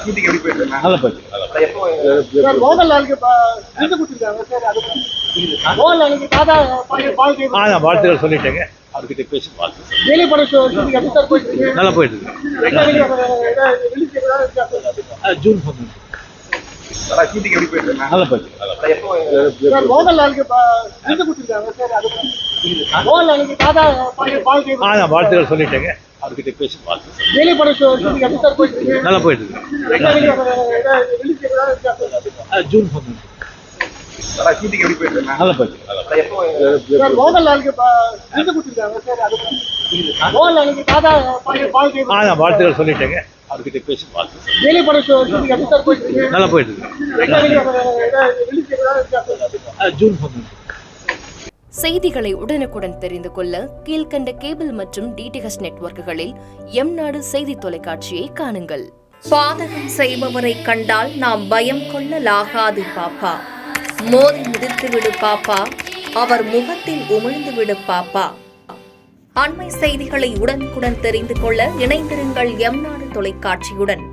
Shooting எப்படி போயிட்டு இருக்கு? நல்லா போயிட்டு சார், மோகன்லாலுக்கு விருது கொடுத்திருக்காங்க சார். அது பத்தி மோகன்லாலுக்கு தாத்தா வாழ்த்துக்கள் சொல்லிட்டேங்க. அவர்கிட்ட பேசி பார்த்து டெய்லி படம் ஷூட்டிங் எப்படி சார் போயிட்டு இருக்கு? நல்லா போயிட்டு இருக்கு. ஜூன் 11 ஷூட்டிங் எப்படி போயிட்டு இருக்கு? நல்லா போயிட்டு சார், மோகன்லாலுக்கு விருது கொடுத்திருக்காங்க சார். அது பத்தி மோகன்லாலுக்கு தாத்தா வாழ்த்துக்கள் சொல்லிட்டேங்க. அவர்கிட்ட பேசி பார்த்து டெய்லி படம் ஷூட்டிங் எப்படி சார் போயிட்டு இருக்கு? நல்லா போயிட்டு இருக்கு. ஜூன் 11 ஷூட்டிங் எப்படி போயிட்டு இருக்கு? நல்லா போயிட்டு சார், மோகன்லாலுக்கு விருது கொடுத்திருக்காங்க சார். அது பத்தி மோகன்லாலுக்கு தாத்தா வாழ்த்துக்கள் சொல்லிட்டேங்க. அவர்கிட்ட பேசி பார்த்து டெய்லி படம் ஷூட்டிங் எப்படி சார் போயிட்டு இருக்கு? நல்லா போயிட்டு இருக்கு. ஜூன் 11 செய்திகளை உடனுக்குடன் தெரிந்து கொள்ள கீழ்கண்ட கேபிள் மற்றும் டிடிஹெச் நெட்வொர்க்குகளில் எம்நாடு செய்தி தொலைக்காட்சியை காணுங்கள். பாதகம் செய்பவரை கண்டால் நாம் பயம் கொள்ளலாகாது பாப்பா. மோதி மிதித்துவிடு பாப்பா, அவர் முகத்தில் உமிழ்ந்துவிடு பாப்பா. அண்மை செய்திகளை உடனுக்குடன் தெரிந்து கொள்ள இணைந்திருங்கள் எம்நாடு தொலைக்காட்சியுடன்.